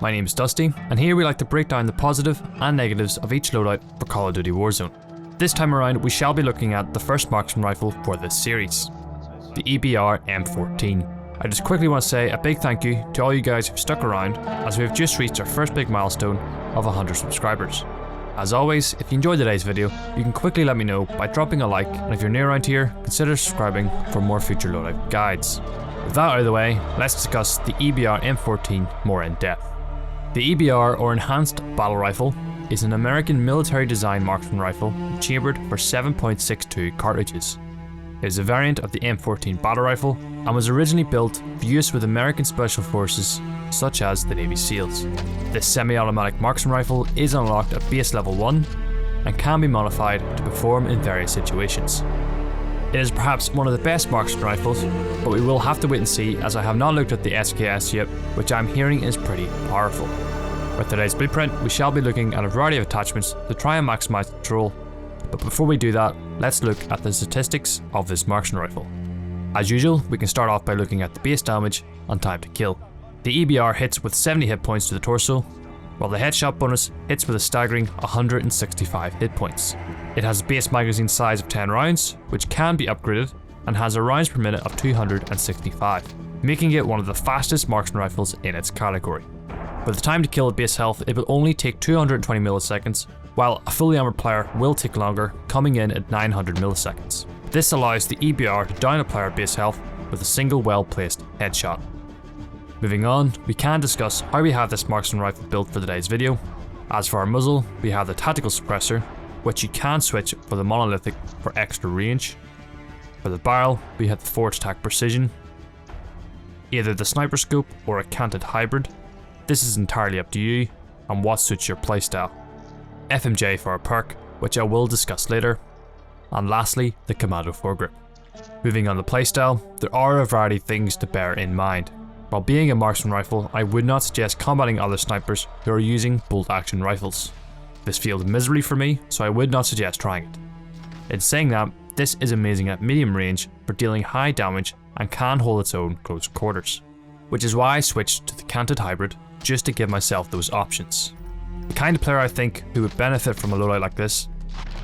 My name is Dusty, and here we like to break down the positive and negatives of each loadout for Call of Duty Warzone. This time around, we shall be looking at the first marksman rifle for this series, the EBR-14. I just quickly want to say a big thank you to all you guys who've stuck around, as we have just reached our first big milestone of 100 subscribers. As always, if you enjoyed today's video, you can quickly let me know by dropping a like, and if you're new around here, consider subscribing for more future loadout guides. With that out of the way, let's discuss the EBR-14 more in depth. The EBR, or Enhanced Battle Rifle, is an American military design marksman rifle chambered for 7.62 cartridges. It is a variant of the M14 battle rifle and was originally built for use with American Special Forces such as the Navy SEALs. This semi-automatic marksman rifle is unlocked at base level 1 and can be modified to perform in various situations. It is perhaps one of the best marksman rifles, but we will have to wait and see, as I have not looked at the SKS yet, which I'm hearing is pretty powerful. With today's blueprint, we shall be looking at a variety of attachments to try and maximise control, but before we do that, let's look at the statistics of this marksman rifle. As usual, we can start off by looking at the base damage and time to kill. The EBR hits with 70 hit points to the torso, while the headshot bonus hits with a staggering 165 hit points. It has a base magazine size of 10 rounds, which can be upgraded, and has a rounds per minute of 265, making it one of the fastest marksman rifles in its category. With the time to kill at base health, it will only take 220 milliseconds, while a fully armored player will take longer, coming in at 900 milliseconds. This allows the EBR to down a player at base health with a single well-placed headshot. Moving on, we can discuss how we have this marksman rifle built for today's video. As for our muzzle, we have the tactical suppressor, which you can switch for the monolithic for extra range. For the barrel, we have the forged tack precision, either the sniper scope or a canted hybrid. This is entirely up to you and what suits your playstyle. FMJ for a perk, which I will discuss later. And lastly, the commando foregrip. Moving on to playstyle, there are a variety of things to bear in mind. While being a marksman rifle, I would not suggest combating other snipers who are using bolt action rifles. This failed miserably for me, so I would not suggest trying it. In saying that, this is amazing at medium range for dealing high damage and can hold its own close quarters, which is why I switched to the canted hybrid, just to give myself those options. The kind of player I think who would benefit from a loadout like this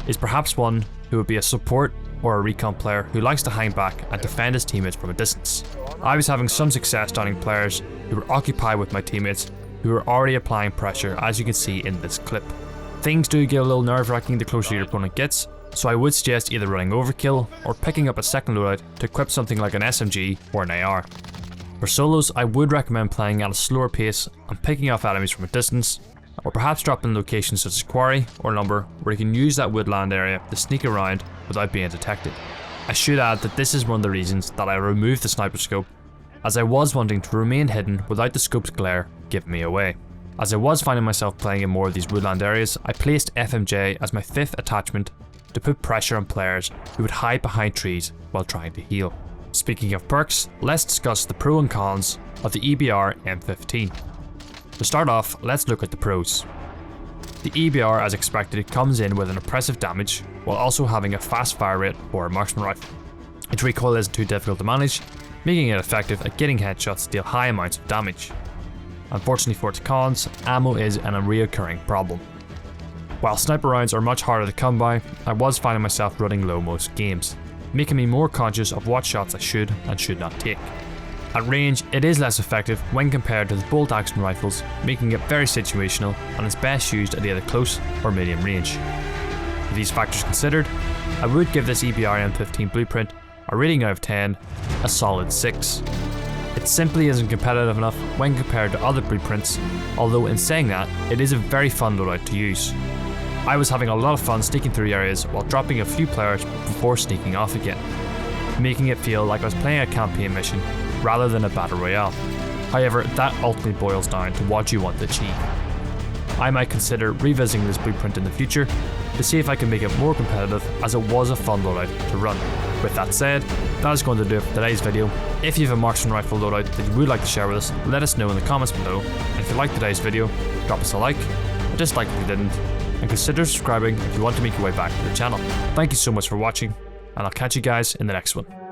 is perhaps one who would be a support or a recon player who likes to hang back and defend his teammates from a distance. I was having some success downing players who were occupied with my teammates who were already applying pressure, as you can see in this clip. Things do get a little nerve-wracking the closer your opponent gets, so I would suggest either running overkill or picking up a second loadout to equip something like an SMG or an AR. For solos, I would recommend playing at a slower pace and picking off enemies from a distance, or perhaps dropping locations such as quarry or lumber where you can use that woodland area to sneak around without being detected. I should add that this is one of the reasons that I removed the sniper scope, as I was wanting to remain hidden without the scope's glare giving me away. As I was finding myself playing in more of these woodland areas, I placed FMJ as my 5th attachment to put pressure on players who would hide behind trees while trying to heal. Speaking of perks, let's discuss the pros and cons of the EBR-14. To start off, let's look at the pros. The EBR, as expected, comes in with an impressive damage, while also having a fast fire rate for a marksman rifle. Its recoil isn't too difficult to manage, making it effective at getting headshots to deal high amounts of damage. Unfortunately for its cons, ammo is an reoccurring problem. While sniper rounds are much harder to come by, I was finding myself running low most games, making me more conscious of what shots I should and should not take. At range, it is less effective when compared to the bolt action rifles, making it very situational and is best used at either close or medium range. With these factors considered, I would give this EBR-14 blueprint a rating out of 10, a solid 6. It simply isn't competitive enough when compared to other blueprints, although in saying that, it is a very fun loadout to use. I was having a lot of fun sneaking through areas while dropping a few players before sneaking off again, making it feel like I was playing a campaign mission rather than a battle royale. However, that ultimately boils down to what you want to achieve. I might consider revisiting this blueprint in the future to see if I can make it more competitive, as it was a fun loadout to run. With that said, that is going to do it for today's video. If you have a marksman rifle loadout that you would like to share with us, let us know in the comments below, and if you liked today's video, drop us a like, a dislike if you didn't, and consider subscribing if you want to make your way back to the channel. Thank you so much for watching, and I'll catch you guys in the next one.